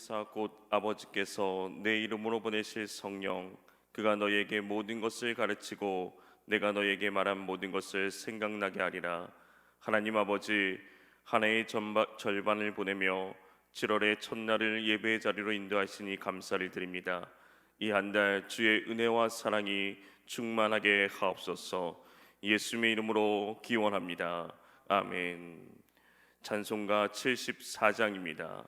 성령사 곧 아버지께서 내 이름으로 보내실 성령, 그가 너희에게 모든 것을 가르치고 내가 너희에게 말한 모든 것을 생각나게 하리라. 하나님 아버지, 한 해의 절반을 보내며 7월의 첫날을 예배의 자리로 인도하시니 감사를 드립니다. 이 한 달 주의 은혜와 사랑이 충만하게 하옵소서. 예수님의 이름으로 기원합니다. 아멘. 찬송가 74장입니다.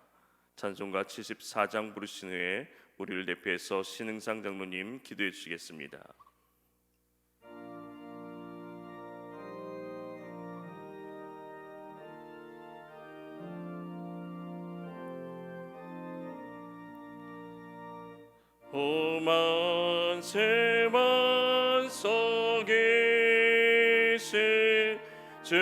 찬송가 74장 부르신 후에 우리를 대표해서 신흥상 장로님 기도해 주시겠습니다. 험한 세만 속에 계신 주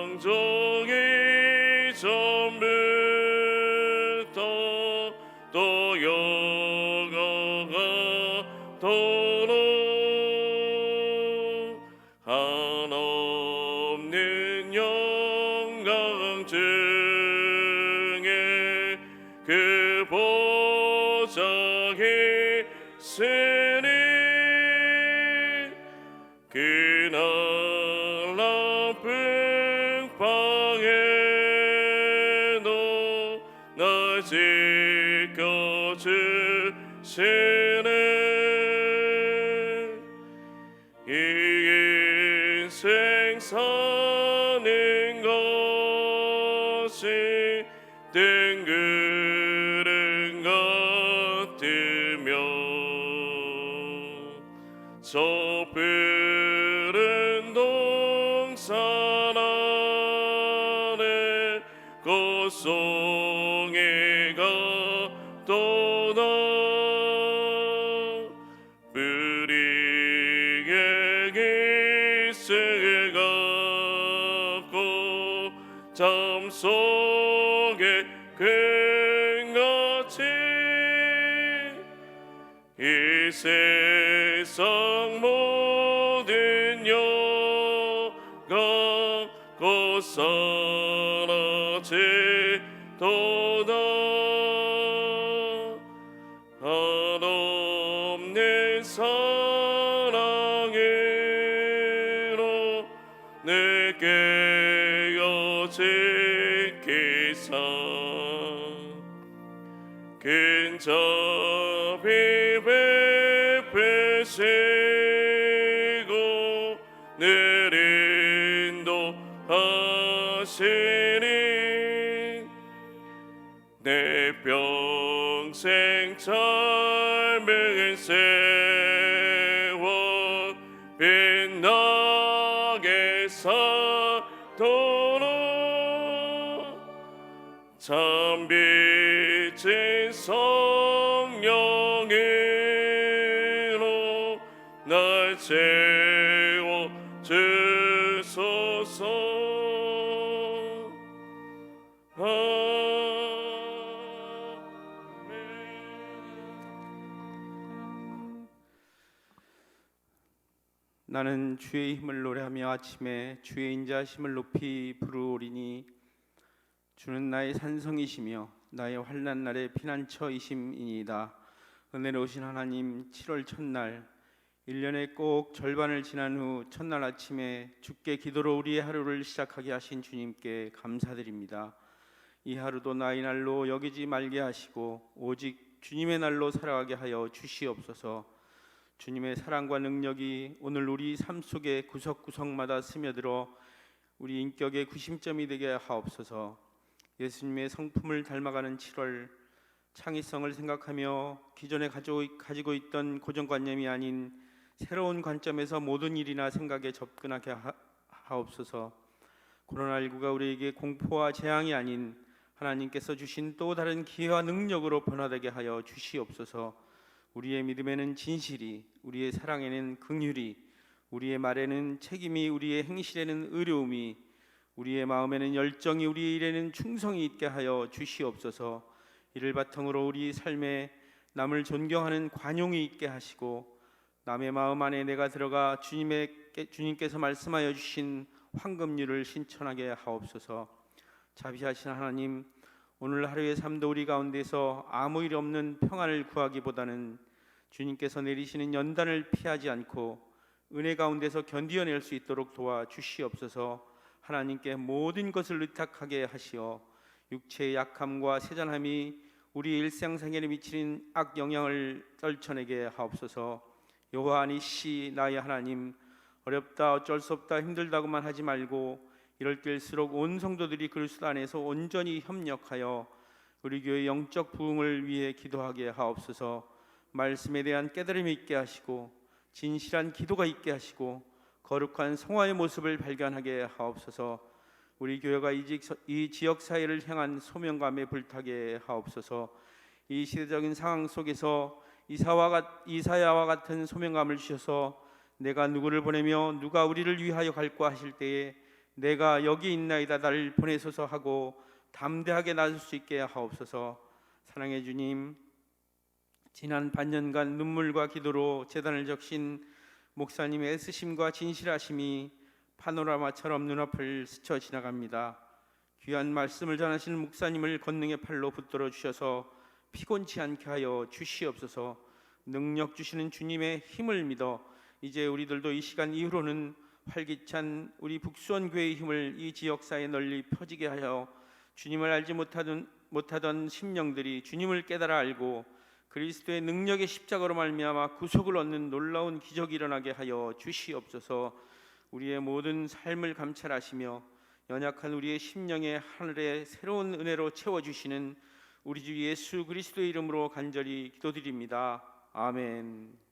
저창조의 전부터 또 영원토록 한없는 영광 중에 그 보좌에 쓰니 그날 지켜주시네. 이 인생 사는 것이 뜬구름 같으며 저 푸른 동산 안에 꽃송이가 또나 뿌리에 깃을 갖고 잠 속에 괭같이 이 세상 모든 영광 곧 사라지도다. 한없는 사랑으로 내게 여지키사 근자비 베푸시고 늘 인도하시니 내 평생 삶을 세워 빛나게 살도록 참빛인 성령으로 날 채워 주소서. 나는 주의 힘을 노래하며 아침에 주의 인자하심을 높이 부르오리니 주는 나의 산성이시며 나의 환난 날의 피난처이심이니이다. 은혜로우신 하나님, 7월 첫날 1년의 꼭 절반을 지난 후 첫날 아침에 주께 기도로 우리의 하루를 시작하게 하신 주님께 감사드립니다. 이 하루도 나의 날로 여기지 말게 하시고 오직 주님의 날로 살아가게 하여 주시옵소서. 주님의 사랑과 능력이 오늘 우리 삶 속에 구석구석마다 스며들어 우리 인격의 구심점이 되게 하옵소서. 예수님의 성품을 닮아가는 7월, 창의성을 생각하며 기존에 가지고 있던 고정관념이 아닌 새로운 관점에서 모든 일이나 생각에 접근하게 하옵소서. 코로나19가 우리에게 공포와 재앙이 아닌 하나님께서 주신 또 다른 기회와 능력으로 변화되게 하여 주시옵소서. 우리의 믿음에는 진실이, 우리의 사랑에는 긍휼이, 우리의 말에는 책임이, 우리의 행실에는 의로움이, 우리의 마음에는 열정이, 우리의 일에는 충성이 있게 하여 주시옵소서. 이를 바탕으로 우리 삶에 남을 존경하는 관용이 있게 하시고 남의 마음 안에 내가 들어가 주님의 주님께서 말씀하여 주신 황금률을 신천하게 하옵소서. 자비하신 하나님, 오늘 하루의 삶도 우리 가운데서 아무 일 없는 평안을 구하기보다는 주님께서 내리시는 연단을 피하지 않고 은혜 가운데서 견디어낼 수 있도록 도와주시옵소서. 하나님께 모든 것을 의탁하게 하시어 육체의 약함과 세잔함이 우리 일상생활에 미치는 악 영향을 떨쳐내게 하옵소서. 여호와 니시 나의 하나님, 어렵다 어쩔 수 없다 힘들다고만 하지 말고 이럴 때일수록 온 성도들이 그리스도 안에서 온전히 협력하여 우리 교회 영적 부흥을 위해 기도하게 하옵소서. 말씀에 대한 깨달음이 있게 하시고 진실한 기도가 있게 하시고 거룩한 성화의 모습을 발견하게 하옵소서. 우리 교회가 이 지역 사회를 향한 소명감에 불타게 하옵소서. 이 시대적인 상황 속에서 이사야와 같은 소명감을 주셔서 내가 누구를 보내며 누가 우리를 위하여 갈까 하실 때에 내가 여기 있나이다 나를 보내소서 하고 담대하게 나설 수 있게 하옵소서. 사랑해 주님, 지난 반년간 눈물과 기도로 제단을 적신 목사님의 애쓰심과 진실하심이 파노라마처럼 눈앞을 스쳐 지나갑니다. 귀한 말씀을 전하시는 목사님을 권능의 팔로 붙들어 주셔서 피곤치 않게 하여 주시옵소서. 능력 주시는 주님의 힘을 믿어 이제 우리들도 이 시간 이후로는 활기찬 우리 북수원 교회의 힘을 이 지역사회에 널리 펴지게 하여 주님을 알지 못하던 심령들이 주님을 깨달아 알고 그리스도의 능력의 십자가로 말미암아 구속을 얻는 놀라운 기적이 일어나게 하여 주시옵소서. 우리의 모든 삶을 감찰하시며 연약한 우리의 심령의 하늘의 새로운 은혜로 채워주시는 우리 주 예수 그리스도의 이름으로 간절히 기도드립니다. 아멘.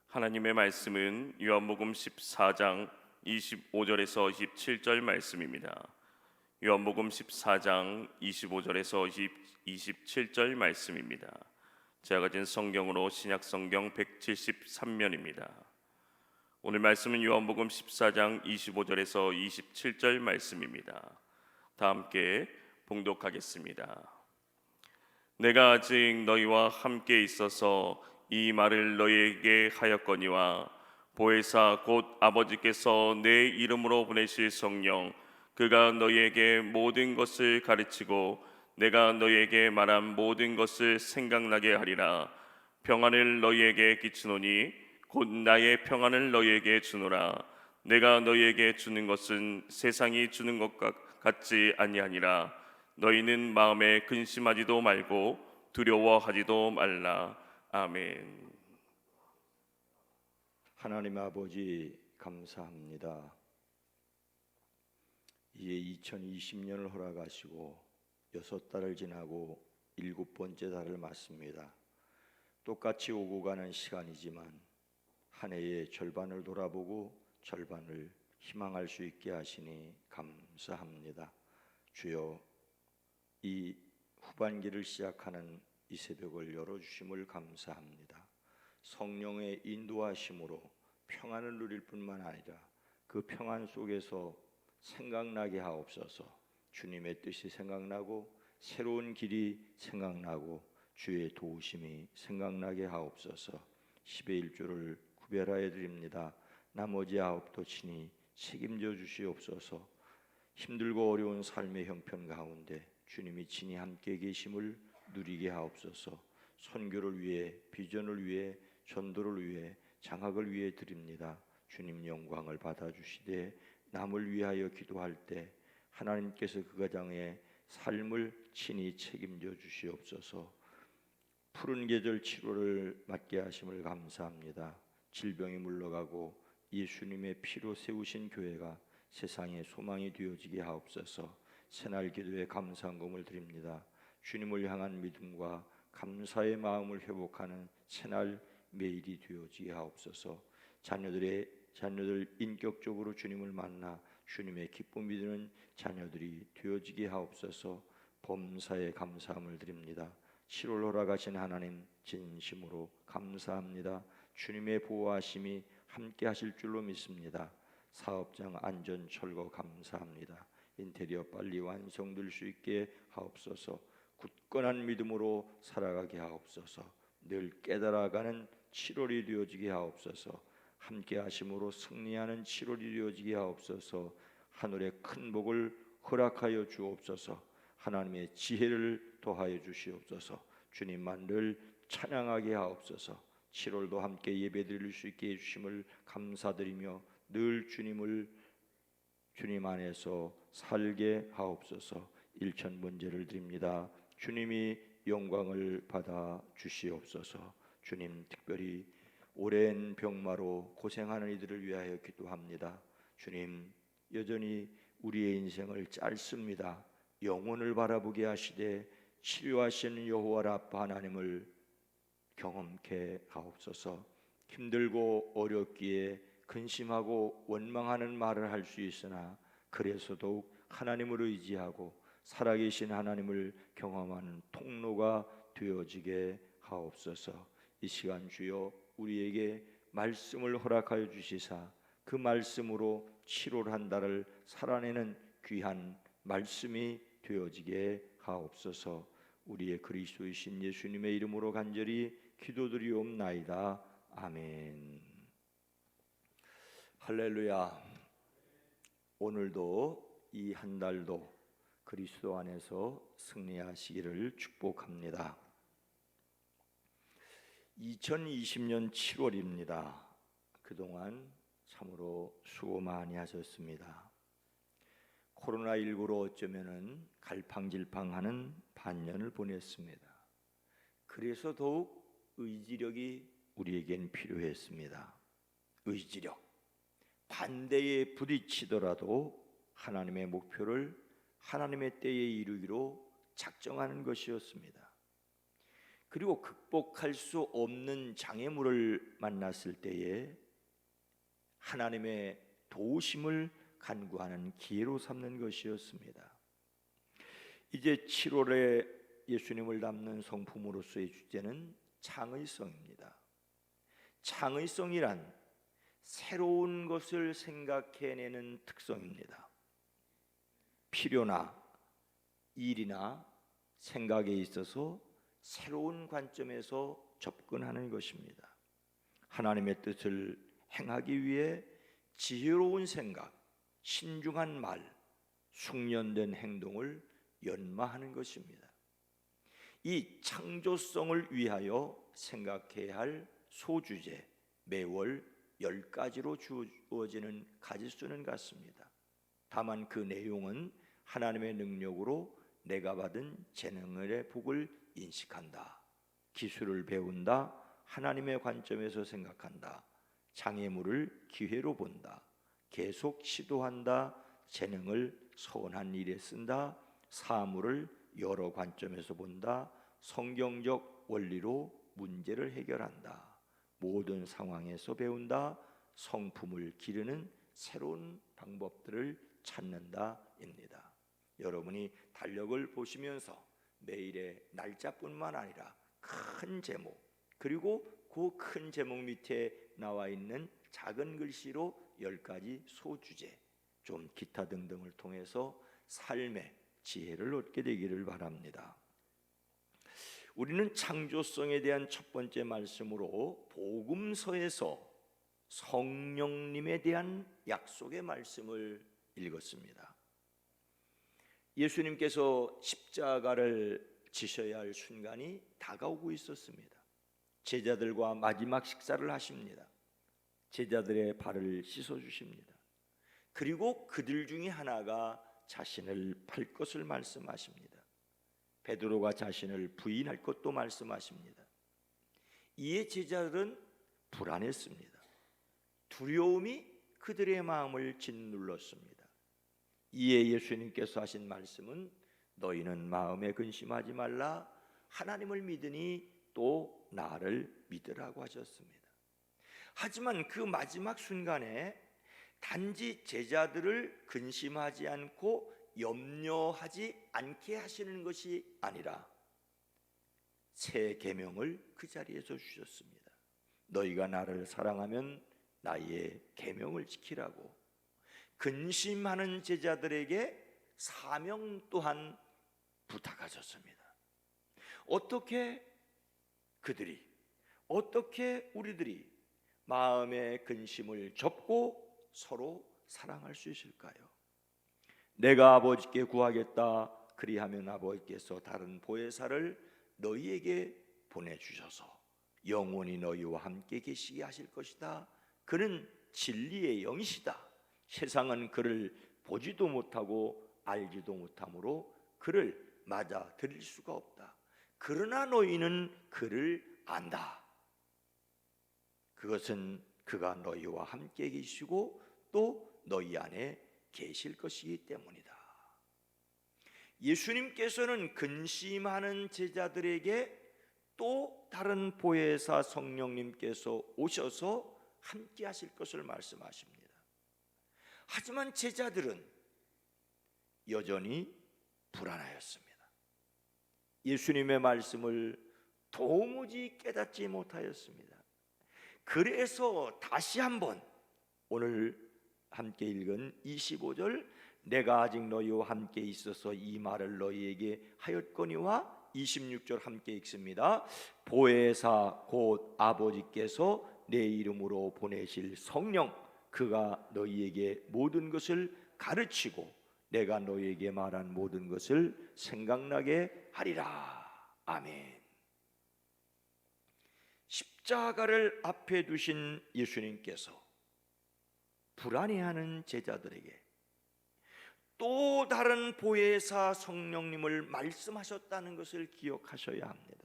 하나님의 말씀은 요한복음 14장 25절에서 27절 말씀입니다. 요한복음 14장 25절에서 27절 말씀입니다. 제가 가진 성경으로 신약성경 173면입니다. 오늘 말씀은 요한복음 14장 25절에서 27절 말씀입니다. 다 함께 봉독하겠습니다. 내가 아직 너희와 함께 있어서 이 말을 너희에게 하였거니와 보혜사 곧 아버지께서 내 이름으로 보내실 성령 그가 너희에게 모든 것을 가르치고 내가 너희에게 말한 모든 것을 생각나게 하리라. 평안을 너희에게 끼치노니 곧 나의 평안을 너희에게 주노라. 내가 너희에게 주는 것은 세상이 주는 것 같지 아니하니라. 너희는 마음에 근심하지도 말고 두려워하지도 말라. 아멘. 하나님 아버지 감사합니다. 이제 2020년을 허락하시고 6달을 지나고 7번째 달을 맞습니다. 똑같이 오고 가는 시간이지만 한 해의 절반을 돌아보고 절반을 희망할 수 있게 하시니 감사합니다. 주여, 이 후반기를 시작하는 이 새벽을 열어주심을 감사합니다. 성령의 인도하심으로 평안을 누릴 뿐만 아니라 그 평안 속에서 생각나게 하옵소서. 주님의 뜻이 생각나고 새로운 길이 생각나고 주의 도우심이 생각나게 하옵소서. 10의 1조를 구별하여 드립니다. 나머지 9도 친히 책임져 주시옵소서. 힘들고 어려운 삶의 형편 가운데 주님이 친히 함께 계심을 누리게 하옵소서. 선교를 위해, 비전을 위해, 전도를 위해, 장학을 위해 드립니다. 주님 영광을 받아주시되 남을 위하여 기도할 때 하나님께서 그 가정의 삶을 친히 책임져 주시옵소서. 푸른 계절 치료를 맡게 하심을 감사합니다. 질병이 물러가고 예수님의 피로 세우신 교회가 세상의 소망이 되어지게 하옵소서. 새날 기도에 감사한금을 드립니다. 주님을 향한 믿음과 감사의 마음을 회복하는 새날 매일이 되어지게 하옵소서. 자녀들 인격적으로 주님을 만나 주님의 기쁨이 되는 자녀들이 되어지게 하옵소서. 범사에 감사함을 드립니다. 7월 허락하신 하나님 진심으로 감사합니다. 주님의 보호하심이 함께 하실 줄로 믿습니다. 사업장 안전 철거 감사합니다. 인테리어 빨리 완성될 수 있게 하옵소서. 굳건한 믿음으로 살아가게 하옵소서. 늘 깨달아가는 7월이 되어지게 하옵소서. 함께 하심으로 승리하는 7월이 되어지게 하옵소서. 하늘의 큰 복을 허락하여 주옵소서. 하나님의 지혜를 더하여 주시옵소서. 주님만을 찬양하게 하옵소서. 7월도 함께 예배드릴 수 있게 해주심을 감사드리며 늘 주님 안에서 살게 하옵소서. 일천번제를 드립니다. 주님이 영광을 받아 주시옵소서. 주님, 특별히 오랜 병마로 고생하는 이들을 위하여 기도합니다. 주님, 여전히 우리의 인생을 짧습니다. 영혼을 바라보게 하시되 치료하시는 여호와 라파 하나님을 경험케 하옵소서. 힘들고 어렵기에 근심하고 원망하는 말을 할 수 있으나 그래서 더욱 하나님을 의지하고 살아계신 하나님을 경험하는 통로가 되어지게 하옵소서. 이 시간 주여 우리에게 말씀을 허락하여 주시사 그 말씀으로 7월 한 달을 살아내는 귀한 말씀이 되어지게 하옵소서. 우리의 그리스도이신 예수님의 이름으로 간절히 기도드리옵나이다. 아멘. 할렐루야. 오늘도 이 한 달도 그리스도 안에서 승리하시기를 축복합니다. 2020년 7월입니다. 그동안 참으로 수고 많이 하셨습니다. 코로나19로 어쩌면은 갈팡질팡하는 반년을 보냈습니다. 그래서 더욱 의지력이 우리에겐 필요했습니다. 의지력. 반대에 부딪히더라도 하나님의 목표를 하나님의 때에 이루기로 작정하는 것이었습니다. 그리고 극복할 수 없는 장애물을 만났을 때에 하나님의 도우심을 간구하는 기회로 삼는 것이었습니다. 이제 7월에 예수님을 담는 성품으로서의 주제는 창의성입니다. 창의성이란 새로운 것을 생각해내는 특성입니다. 필요나 일이나 생각에 있어서 새로운 관점에서 접근하는 것입니다. 하나님의 뜻을 행하기 위해 지혜로운 생각, 신중한 말, 숙련된 행동을 연마하는 것입니다. 이 창조성을 위하여 생각해야 할 소주제, 매월 10가지로 주어지는 가지수는 같습니다. 다만 그 내용은 하나님의 능력으로 내가 받은 재능의 복을 인식한다, 기술을 배운다, 하나님의 관점에서 생각한다, 장애물을 기회로 본다, 계속 시도한다, 재능을 선한 일에 쓴다, 사물을 여러 관점에서 본다, 성경적 원리로 문제를 해결한다, 모든 상황에서 배운다, 성품을 기르는 새로운 방법들을 찾는다입니다. 여러분이 달력을 보시면서 매일의 날짜뿐만 아니라 큰 제목, 그리고 그 큰 제목 밑에 나와 있는 작은 글씨로 10가지 소주제, 좀 기타 등등을 통해서 삶의 지혜를 얻게 되기를 바랍니다. 우리는 창조성에 대한 첫 번째 말씀으로 복음서에서 성령님에 대한 약속의 말씀을 읽었습니다. 예수님께서 십자가를 지셔야 할 순간이 다가오고 있었습니다. 제자들과 마지막 식사를 하십니다. 제자들의 발을 씻어주십니다. 그리고 그들 중에 하나가 자신을 팔 것을 말씀하십니다. 베드로가 자신을 부인할 것도 말씀하십니다. 이에 제자들은 불안했습니다. 두려움이 그들의 마음을 짓눌렀습니다. 이에 예수님께서 하신 말씀은 너희는 마음에 근심하지 말라, 하나님을 믿으니 또 나를 믿으라고 하셨습니다. 하지만 그 마지막 순간에 단지 제자들을 근심하지 않고 염려하지 않게 하시는 것이 아니라 새 계명을 그 자리에서 주셨습니다. 너희가 나를 사랑하면 나의 계명을 지키라고, 근심하는 제자들에게 사명 또한 부탁하셨습니다. 어떻게 우리들이 마음의 근심을 접고 서로 사랑할 수 있을까요? 내가 아버지께 구하겠다. 그리하면 아버지께서 다른 보혜사를 너희에게 보내주셔서 영원히 너희와 함께 계시게 하실 것이다. 그는 진리의 영이시다. 세상은 그를 보지도 못하고 알지도 못하므로 그를 맞아 들일 수가 없다. 그러나 너희는 그를 안다. 그것은 그가 너희와 함께 계시고 또 너희 안에 계실 것이기 때문이다. 예수님께서는 근심하는 제자들에게 또 다른 보혜사 성령님께서 오셔서 함께 하실 것을 말씀하십니다. 하지만 제자들은 여전히 불안하였습니다. 예수님의 말씀을 도무지 깨닫지 못하였습니다. 그래서 다시 한번 오늘 함께 읽은 25절 내가 아직 너희와 함께 있어서 이 말을 너희에게 하였거니와 26절 함께 읽습니다. 보혜사 곧 아버지께서 내 이름으로 보내실 성령 그가 너희에게 모든 것을 가르치고 내가 너희에게 말한 모든 것을 생각나게 하리라. 아멘. 십자가를 앞에 두신 예수님께서 불안해하는 제자들에게 또 다른 보혜사 성령님을 말씀하셨다는 것을 기억하셔야 합니다.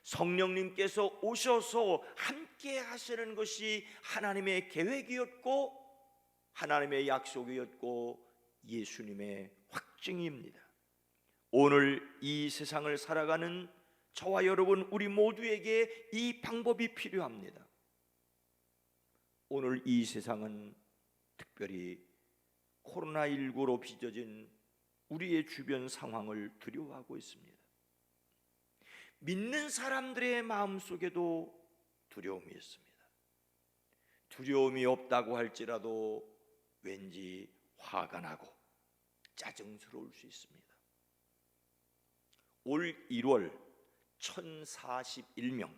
성령님께서 오셔서 함께 하시는 것이 하나님의 계획이었고 하나님의 약속이었고 예수님의 확증입니다. 오늘 이 세상을 살아가는 저와 여러분 우리 모두에게 이 방법이 필요합니다. 오늘 이 세상은 특별히 코로나19로 빚어진 우리의 주변 상황을 두려워하고 있습니다. 믿는 사람들의 마음속에도 두려움이 있습니다. 두려움이 없다고 할지라도 왠지 화가 나고 짜증스러울 수 있습니다. 올 1월 1041명,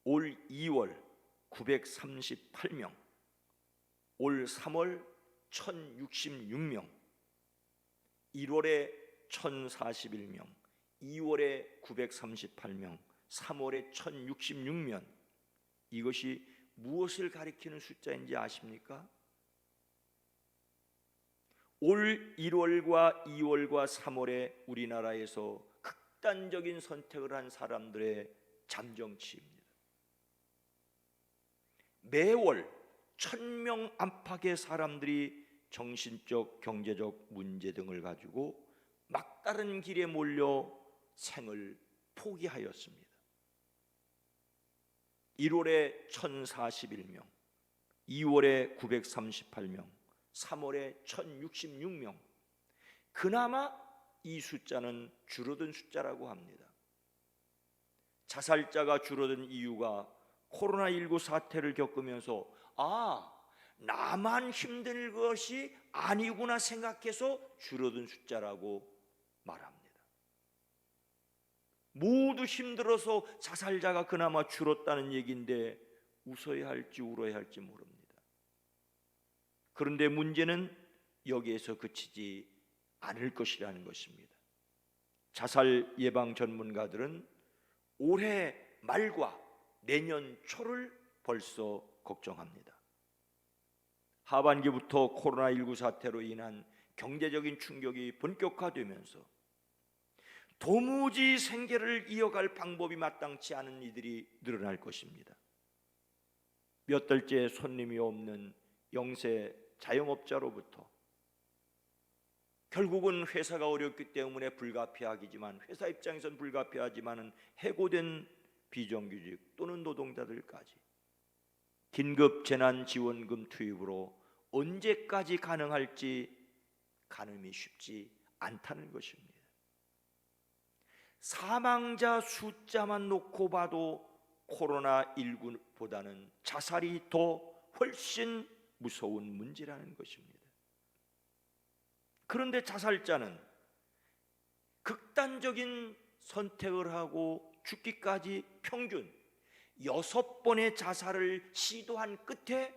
올 2월 938명, 올 3월 1066명, 1월에 1041명, 2월에 938명, 3월에 1066명. 이것이 무엇을 가리키는 숫자인지 아십니까? 올 1월과 2월과 3월에 우리나라에서 극단적인 선택을 한 사람들의 잠정치입니다. 매월 1000명 안팎의 사람들이 정신적, 경제적 문제 등을 가지고 막다른 길에 몰려 생을 포기하였습니다. 1월에 1041명, 2월에 938명, 3월에 1066명. 그나마 이 숫자는 줄어든 숫자라고 합니다. 자살자가 줄어든 이유가 코로나19 사태를 겪으면서 나만 힘든 것이 아니구나 생각해서 줄어든 숫자라고 말합니다. 모두 힘들어서 자살자가 그나마 줄었다는 얘기인데 웃어야 할지 울어야 할지 모릅니다. 그런데 문제는 여기에서 그치지 않을 것이라는 것입니다. 자살 예방 전문가들은 올해 말과 내년 초를 벌써 걱정합니다. 하반기부터 코로나19 사태로 인한 경제적인 충격이 본격화되면서 도무지 생계를 이어갈 방법이 마땅치 않은 이들이 늘어날 것입니다. 몇 달째 손님이 없는 영세 자영업자로부터 결국은 회사가 어렵기 때문에 불가피하지만 회사 입장에서는 불가피하지만 해고된 비정규직 또는 노동자들까지 긴급 재난지원금 투입으로 언제까지 가능할지 가늠이 쉽지 않다는 것입니다. 사망자 숫자만 놓고 봐도 코로나19보다는 자살이 더 훨씬 무서운 문제라는 것입니다. 그런데 자살자는 극단적인 선택을 하고 죽기까지 평균 6번의 자살을 시도한 끝에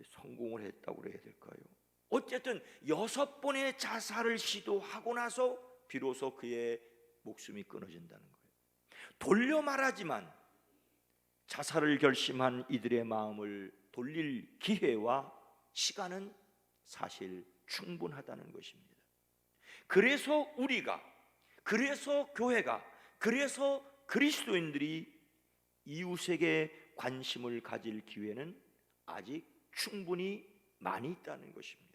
성공을 했다고 그래야 될까요? 어쨌든 6번의 자살을 시도하고 나서 비로소 그의 목숨이 끊어진다는 거예요. 돌려 말하지만 자살을 결심한 이들의 마음을 돌릴 기회와 시간은 사실 충분하다는 것입니다. 그래서 우리가, 그래서 교회가, 그래서 그리스도인들이 이웃에게 관심을 가질 기회는 아직 충분히 많이 있다는 것입니다.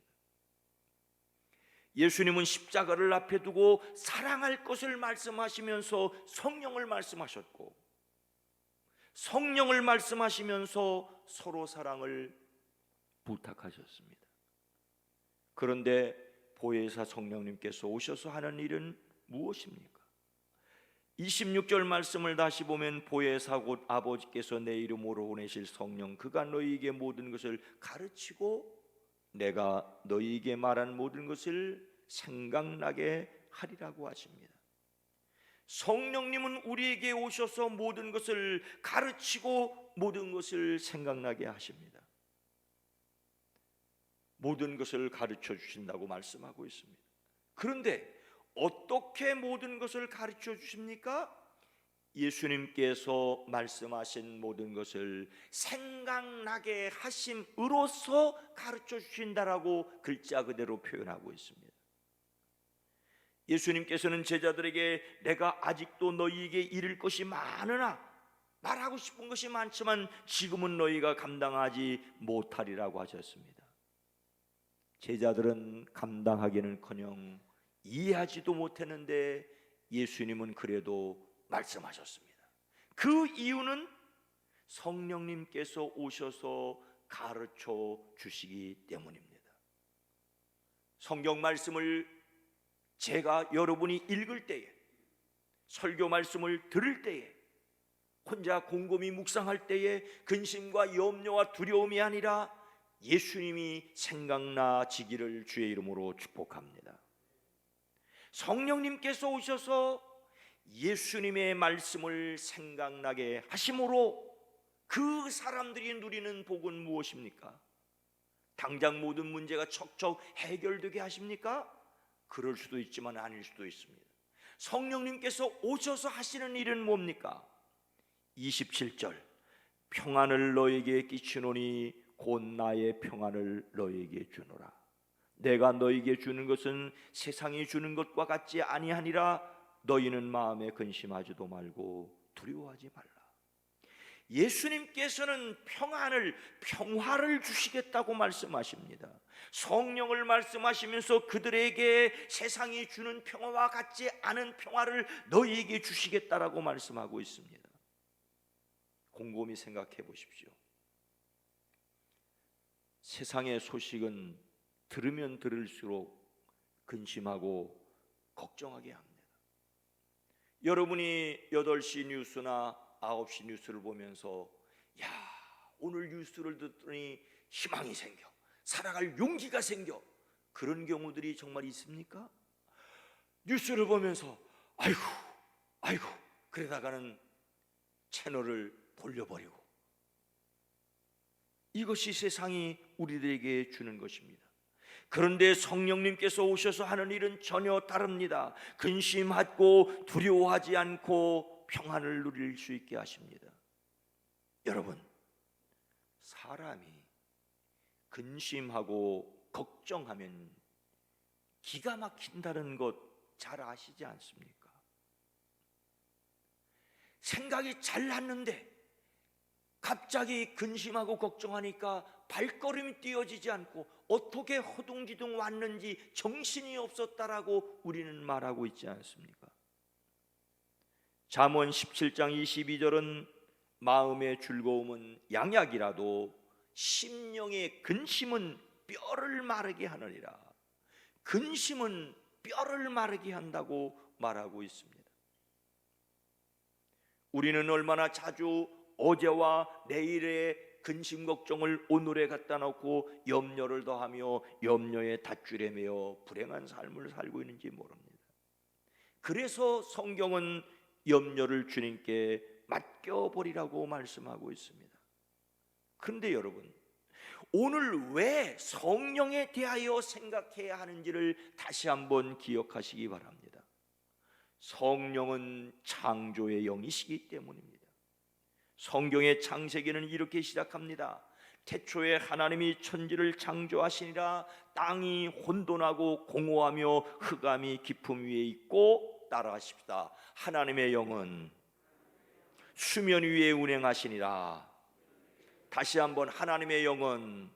예수님은 십자가를 앞에 두고 사랑할 것을 말씀하시면서 성령을 말씀하셨고, 성령을 말씀하시면서 서로 사랑을 부탁하셨습니다. 그런데 보혜사 성령님께서 오셔서 하는 일은 무엇입니까? 26절 말씀을 다시 보면 보혜사 곧 아버지께서 내 이름으로 보내실 성령 그가 너희에게 모든 것을 가르치고 내가 너희에게 말한 모든 것을 생각나게 하리라고 하십니다. 성령님은 우리에게 오셔서 모든 것을 가르치고 모든 것을 생각나게 하십니다. 모든 것을 가르쳐 주신다고 말씀하고 있습니다. 그런데 어떻게 모든 것을 가르쳐 주십니까? 예수님께서 말씀하신 모든 것을 생각나게 하심으로써 가르쳐 주신다라고 글자 그대로 표현하고 있습니다. 예수님께서는 제자들에게 내가 아직도 너희에게 이를 것이 많으나, 말하고 싶은 것이 많지만 지금은 너희가 감당하지 못하리라고 하셨습니다. 제자들은 감당하기는커녕 이해하지도 못했는데 예수님은 그래도 말씀하셨습니다. 그 이유는 성령님께서 오셔서 가르쳐 주시기 때문입니다. 성경 말씀을 제가 여러분이 읽을 때에, 설교 말씀을 들을 때에, 혼자 곰곰이 묵상할 때에 근심과 염려와 두려움이 아니라 예수님이 생각나지기를 주의 이름으로 축복합니다. 성령님께서 오셔서 예수님의 말씀을 생각나게 하심으로 그 사람들이 누리는 복은 무엇입니까? 당장 모든 문제가 척척 해결되게 하십니까? 그럴 수도 있지만 아닐 수도 있습니다. 성령님께서 오셔서 하시는 일은 뭡니까? 27절 평안을 너에게 끼치노니 곧 나의 평안을 너에게 주노라. 내가 너에게 주는 것은 세상이 주는 것과 같지 아니하니라. 너희는 마음에 근심하지도 말고 두려워하지 말라. 예수님께서는 평화를 주시겠다고 말씀하십니다. 성령을 말씀하시면서 그들에게 세상이 주는 평화와 같지 않은 평화를 너희에게 주시겠다라고 말씀하고 있습니다. 곰곰이 생각해 보십시오. 세상의 소식은 들으면 들을수록 근심하고 걱정하게 합니다. 여러분이 8시 뉴스나 9시 뉴스를 보면서 야, 오늘 뉴스를 듣더니 희망이 생겨, 살아갈 용기가 생겨, 그런 경우들이 정말 있습니까? 뉴스를 보면서 아이고 그러다가는 채널을 돌려버리고, 이것이 세상이 우리들에게 주는 것입니다. 그런데 성령님께서 오셔서 하는 일은 전혀 다릅니다. 근심하고 두려워하지 않고 평안을 누릴 수 있게 하십니다. 여러분, 사람이 근심하고 걱정하면 기가 막힌다는 것 잘 아시지 않습니까? 생각이 잘 났는데 갑자기 근심하고 걱정하니까 발걸음이 띄어지지 않고 어떻게 허둥지둥 왔는지 정신이 없었다라고 우리는 말하고 있지 않습니까? 잠언 17장 22절은 마음의 즐거움은 양약이라도 심령의 근심은 뼈를 마르게 하느니라. 근심은 뼈를 마르게 한다고 말하고 있습니다. 우리는 얼마나 자주 어제와 내일의 근심 걱정을 오늘에 갖다 놓고 염려를 더하며 염려에 닷줄에 매어 불행한 삶을 살고 있는지 모릅니다. 그래서 성경은 염려를 주님께 맡겨버리라고 말씀하고 있습니다. 그런데 여러분, 오늘 왜 성령에 대하여 생각해야 하는지를 다시 한번 기억하시기 바랍니다. 성령은 창조의 영이시기 때문입니다. 성경의 창세기는 이렇게 시작합니다. 태초에 하나님이 천지를 창조하시니라. 땅이 혼돈하고 공허하며 흑암이 깊음 위에 있고, 따라하십시다. 하나님의 영은 수면 위에 운행하시니라. 다시 한번, 하나님의 영은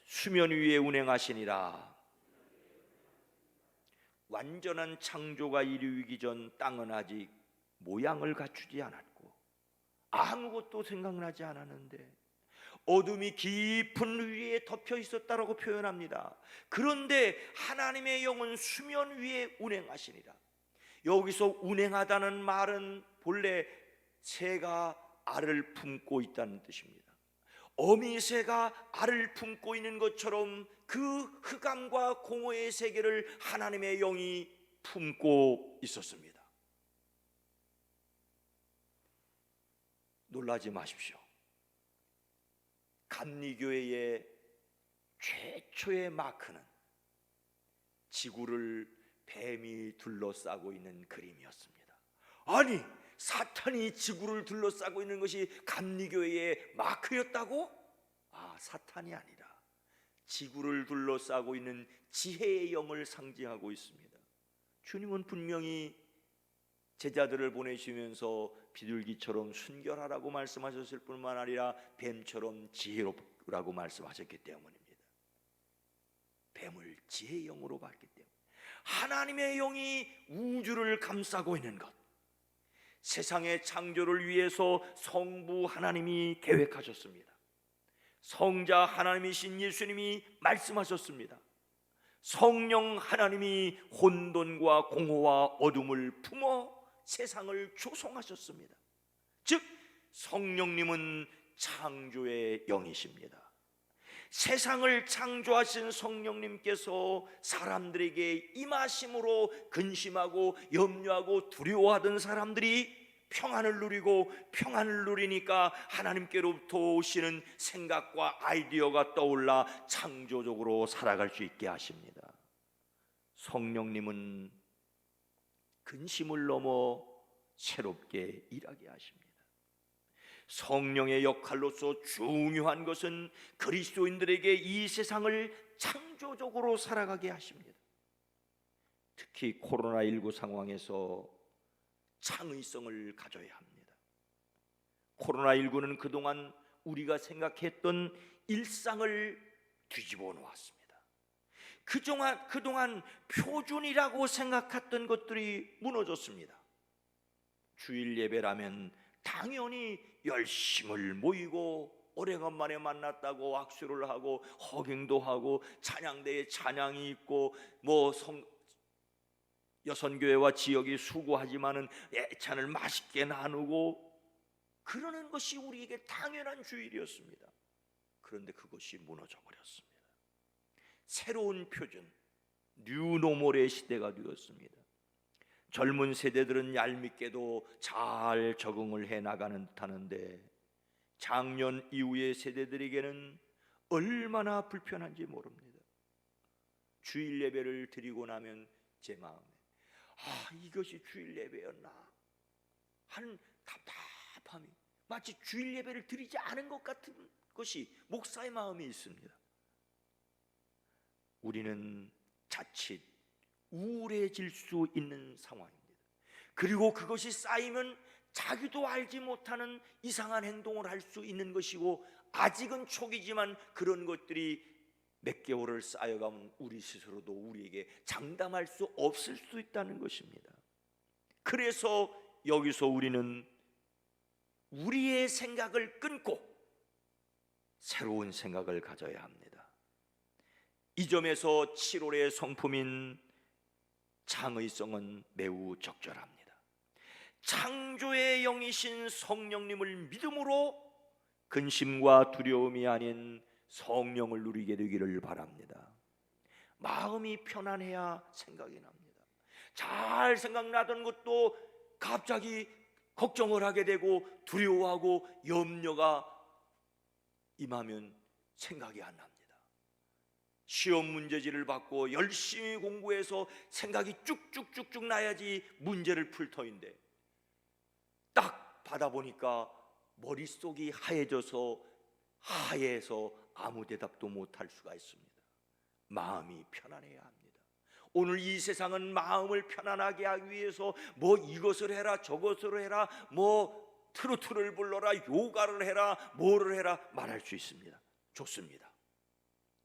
수면 위에 운행하시니라. 완전한 창조가 이루어지기 전 땅은 아직 모양을 갖추지 않았고 아무것도 생각나지 않았는데 어둠이 깊은 위에 덮여 있었다라고 표현합니다. 그런데 하나님의 영은 수면 위에 운행하시니라. 여기서 운행하다는 말은 본래 새가 알을 품고 있다는 뜻입니다. 어미새가 알을 품고 있는 것처럼 그 흑암과 공허의 세계를 하나님의 영이 품고 있었습니다. 놀라지 마십시오. 감리교회의 최초의 마크는 지구를 뱀이 둘러싸고 있는 그림이었습니다. 아니, 사탄이 지구를 둘러싸고 있는 것이 감리교회의 마크였다고? 사탄이 아니라 지구를 둘러싸고 있는 지혜의 영을 상징하고 있습니다. 주님은 분명히 제자들을 보내시면서 비둘기처럼 순결하라고 말씀하셨을 뿐만 아니라 뱀처럼 지혜롭라고 말씀하셨기 때문입니다. 뱀을 지혜의 영으로 봤기 때문에 하나님의 영이 우주를 감싸고 있는 것, 세상의 창조를 위해서 성부 하나님이 계획하셨습니다. 성자 하나님이신 예수님이 말씀하셨습니다. 성령 하나님이 혼돈과 공허와 어둠을 품어 세상을 조성하셨습니다. 즉 성령님은 창조의 영이십니다. 세상을 창조하신 성령님께서 사람들에게 임하심으로 근심하고 염려하고 두려워하던 사람들이 평안을 누리고, 평안을 누리니까 하나님께로부터 오시는 생각과 아이디어가 떠올라 창조적으로 살아갈 수 있게 하십니다. 성령님은 근심을 넘어 새롭게 일하게 하십니다. 성령의 역할로서 중요한 것은 그리스도인들에게 이 세상을 창조적으로 살아가게 하십니다. 특히 코로나19 상황에서 창의성을 가져야 합니다. 코로나19는 그동안 우리가 생각했던 일상을 뒤집어 놓았습니다. 그동안 표준이라고 생각했던 것들이 무너졌습니다. 주일 예배라면 당연히 열심을 모이고 오래간만에 만났다고 악수를 하고 허경도 하고 찬양대에 찬양이 있고 여선교회와 지역이 수고하지만은 예찬을 맛있게 나누고 그러는 것이 우리에게 당연한 주일이었습니다. 그런데 그것이 무너져 버렸습니다. 새로운 표준, 뉴노멀의 시대가 되었습니다. 젊은 세대들은 얄밉게도 잘 적응을 해 나가는 듯하는데 작년 이후의 세대들에게는 얼마나 불편한지 모릅니다. 주일 예배를 드리고 나면 제 마음에 이것이 주일 예배였나 하는 답답함이, 마치 주일 예배를 드리지 않은 것 같은 것이 목사의 마음에 있습니다. 우리는 자칫 우울해질 수 있는 상황입니다. 그리고 그것이 쌓이면 자기도 알지 못하는 이상한 행동을 할 수 있는 것이고, 아직은 초기지만 그런 것들이 몇 개월을 쌓여가면 우리 스스로도 우리에게 장담할 수 없을 수 있다는 것입니다. 그래서 여기서 우리는 우리의 생각을 끊고 새로운 생각을 가져야 합니다. 이 점에서 7월의 성품인 창의성은 매우 적절합니다. 창조의 영이신 성령님을 믿음으로 근심과 두려움이 아닌 성령을 누리게 되기를 바랍니다. 마음이 편안해야 생각이 납니다. 잘 생각나던 것도 갑자기 걱정을 하게 되고 두려워하고 염려가 임하면 생각이 안 납니다. 시험 문제지를 받고 열심히 공부해서 생각이 쭉쭉쭉쭉 나야지 문제를 풀 터인데 딱 받아보니까 머릿속이 하얘져서 아무 대답도 못할 수가 있습니다. 마음이 편안해야 합니다. 오늘 이 세상은 마음을 편안하게 하기 위해서 뭐 이것을 해라 저것을 해라 뭐 트로트를 불러라 요가를 해라 뭐를 해라 말할 수 있습니다. 좋습니다.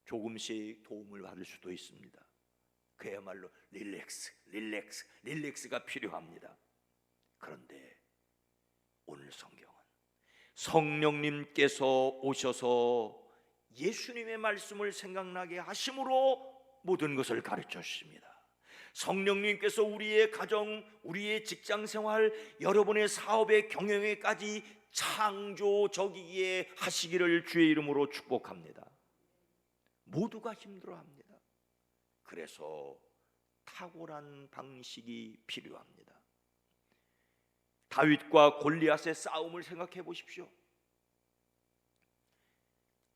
조금씩 도움을 받을 수도 있습니다. 그야말로 릴렉스가 필요합니다. 그런데 오늘 성경은 성령님께서 오셔서 예수님의 말씀을 생각나게 하심으로 모든 것을 가르쳐 주십니다. 성령님께서 우리의 가정, 우리의 직장생활, 여러분의 사업의 경영에까지 창조적이게 하시기를 주의 이름으로 축복합니다. 모두가 힘들어합니다. 그래서 탁월한 방식이 필요합니다. 다윗과 골리앗의 싸움을 생각해 보십시오.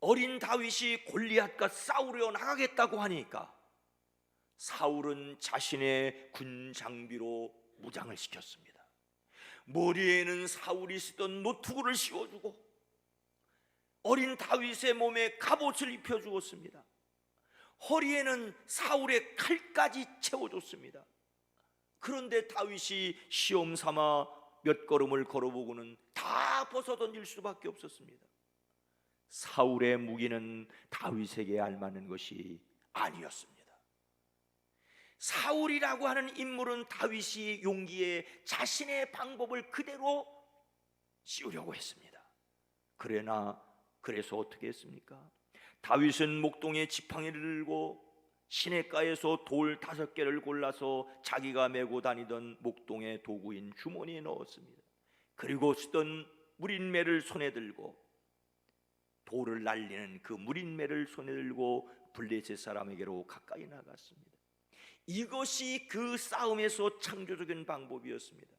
어린 다윗이 골리앗과 싸우려 나가겠다고 하니까 사울은 자신의 군 장비로 무장을 시켰습니다. 머리에는 사울이 쓰던 노트구를 씌워주고 어린 다윗의 몸에 갑옷을 입혀주었습니다. 허리에는 사울의 칼까지 채워줬습니다. 그런데 다윗이 시험 삼아 몇 걸음을 걸어보고는 다 벗어던질 수밖에 없었습니다. 사울의 무기는 다윗에게 알맞는 것이 아니었습니다. 사울이라고 하는 인물은 다윗이 용기에 자신의 방법을 그대로 씌우려고 했습니다. 그래서 어떻게 했습니까? 다윗은 목동에 지팡이를 들고 시냇가에서 돌 5개를 골라서 자기가 메고 다니던 목동의 도구인 주머니에 넣었습니다. 그리고 쓰던 무린매를 손에 들고 돌을 날리는 그 무린매를 손에 들고 블레셋 사람에게로 가까이 나갔습니다. 이것이 그 싸움에서 창조적인 방법이었습니다.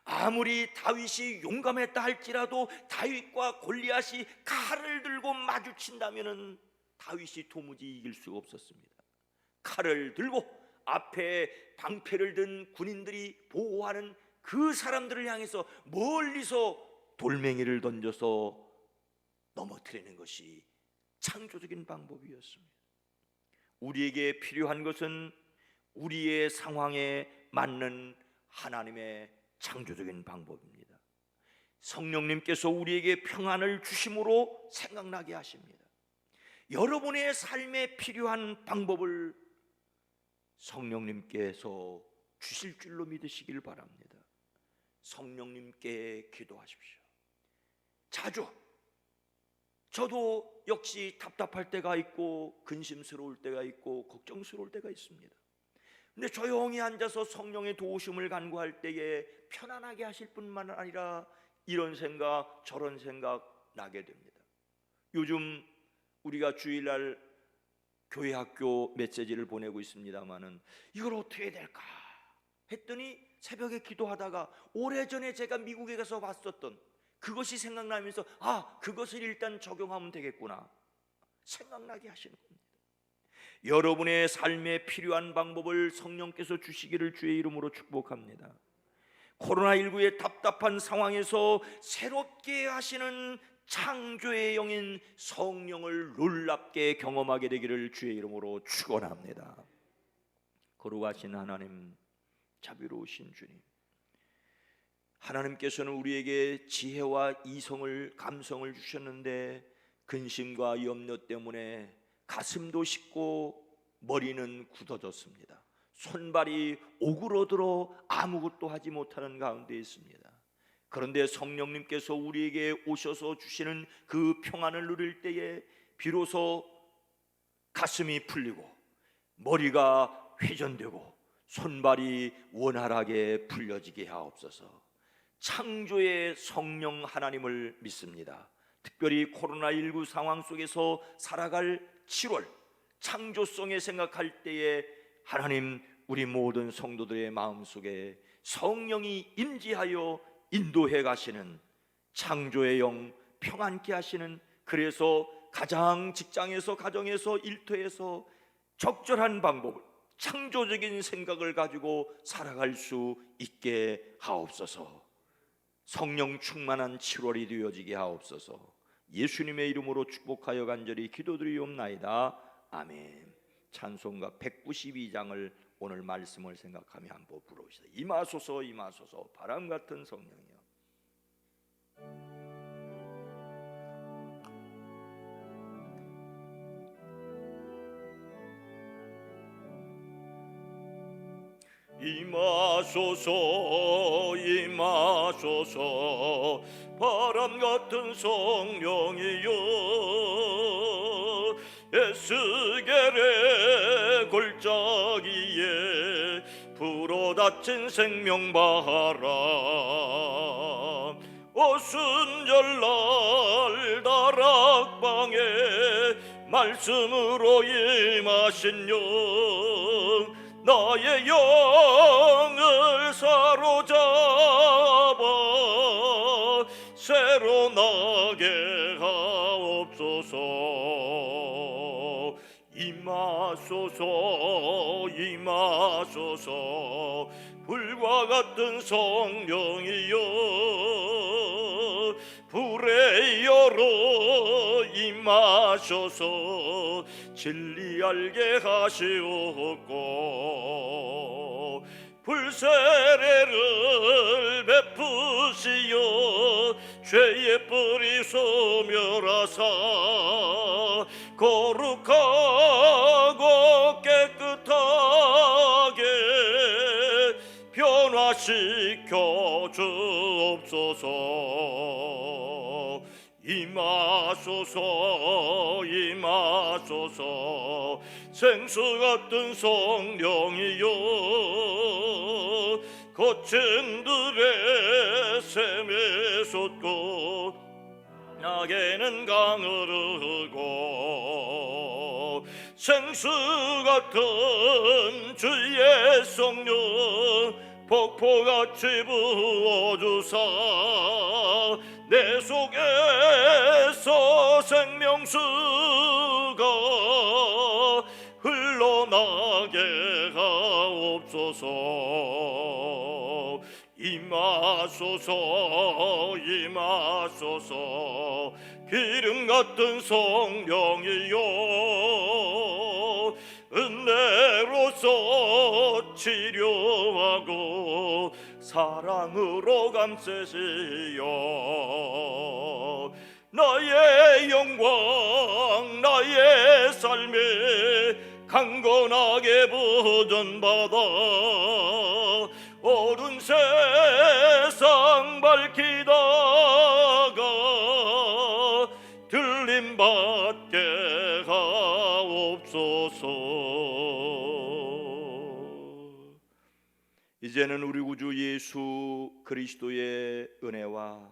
아무리 다윗이 용감했다 할지라도 다윗과 골리앗이 칼을 들고 마주친다면 다윗이 도무지 이길 수가 없었습니다. 칼을 들고 앞에 방패를 든 군인들이 보호하는 그 사람들을 향해서 멀리서 돌멩이를 던져서 넘어뜨리는 것이 창조적인 방법이었습니다. 우리에게 필요한 것은 우리의 상황에 맞는 하나님의 창조적인 방법입니다. 성령님께서 우리에게 평안을 주심으로 생각나게 하십니다. 여러분의 삶에 필요한 방법을 성령님께서 주실 줄로 믿으시길 바랍니다. 성령님께 기도하십시오. 자주 저도 역시 답답할 때가 있고 근심스러울 때가 있고 걱정스러울 때가 있습니다. 근데 조용히 앉아서 성령의 도우심을 간구할 때에 편안하게 하실 뿐만 아니라 이런 생각 저런 생각 나게 됩니다. 요즘 우리가 주일날 교회 학교 메시지를 보내고 있습니다마는 이걸 어떻게 해야 될까 했더니 새벽에 기도하다가 오래전에 제가 미국에 가서 봤었던 그것이 생각나면서 그것을 일단 적용하면 되겠구나 생각나게 하시는 겁니다. 여러분의 삶에 필요한 방법을 성령께서 주시기를 주의 이름으로 축복합니다. 코로나19의 답답한 상황에서 새롭게 하시는 창조의 영인 성령을 놀랍게 경험하게 되기를 주의 이름으로 축원합니다. 거룩하신 하나님, 자비로우신 주님, 하나님께서는 우리에게 지혜와 이성을 감성을 주셨는데 근심과 염려 때문에 가슴도 씻고 머리는 굳어졌습니다. 손발이 오그러들어 아무것도 하지 못하는 가운데 있습니다. 그런데 성령님께서 우리에게 오셔서 주시는 그 평안을 누릴 때에 비로소 가슴이 풀리고 머리가 회전되고 손발이 원활하게 풀려지게 하옵소서. 창조의 성령 하나님을 믿습니다. 특별히 코로나19 상황 속에서 살아갈 7월 창조성에 생각할 때에 하나님 우리 모든 성도들의 마음속에 성령이 임재하여 인도해 가시는 창조의 영 평안케 하시는, 그래서 가장 직장에서 가정에서 일터에서 적절한 방법을 창조적인 생각을 가지고 살아갈 수 있게 하옵소서. 성령 충만한 7월이 되어지게 하옵소서. 예수님의 이름으로 축복하여 간절히 기도드리옵나이다. 아멘. 찬송가 192장을 오늘 말씀을 생각하며 한번 부르시다. 임하소서 임하소서 바람 같은 성령이여. 임하소서 임하소서 바람 같은 성령이여. 에스겔의 골짜기에 불어닥친 생명바람, 오순절날 다락방에 말씀으로 임하신 영, 나의 영을 사로잡아 새로 나게 하옵소서. 임하소서 임하소서 불과 같은 성령이여. 불의 열어 임하소서 진리 알게 하시옵고, 불세례를 베푸시어 죄의 뿌리 소멸하사 거룩하고 깨끗하게 변화시켜 주옵소서. 임하소서 임하소서 생수 같은 성령이여. 거친들의 샘에 솟고 나게는 강을 흐르고, 생수 같은 주의 성령 폭포같이 부어주사 내 속에서 생명수가 흘러나게 하옵소서. 임하소서 임하소서 기름 같은 성령이여. 은혜로서 치료하고 사랑으로 감싸시어 나의 영광 나의 삶에 강건하게 보존받아 어두운 세상 밝히다가 들림받게 하옵소서. 이제는 우리 구주 예수 그리스도의 은혜와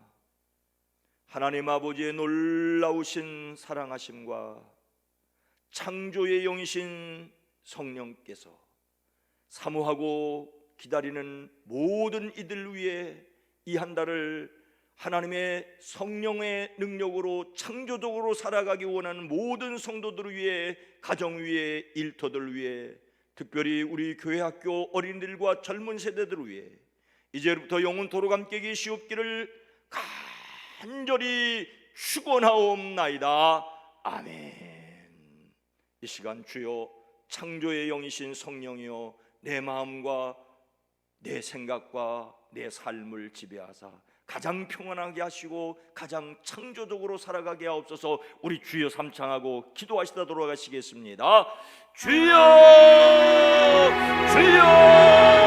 하나님 아버지의 놀라우신 사랑하심과 창조의 영이신 성령께서 사모하고 기다리는 모든 이들 위해 이 한 달을 하나님의 성령의 능력으로 창조적으로 살아가기 원하는 모든 성도들을 위해, 가정 위해, 일터들 위해, 특별히 우리 교회 학교 어린이들과 젊은 세대들을 위해 이제부터 영원토록 함께 계시옵기를 간절히 축원하옵나이다. 아멘. 이 시간 주여 창조의 영이신 성령이여 내 마음과 내 생각과 내 삶을 지배하사 가장 평안하게 하시고 가장 창조적으로 살아가게 하옵소서. 우리 주여 삼창하고 기도하시다 돌아가시겠습니다. 주여 주여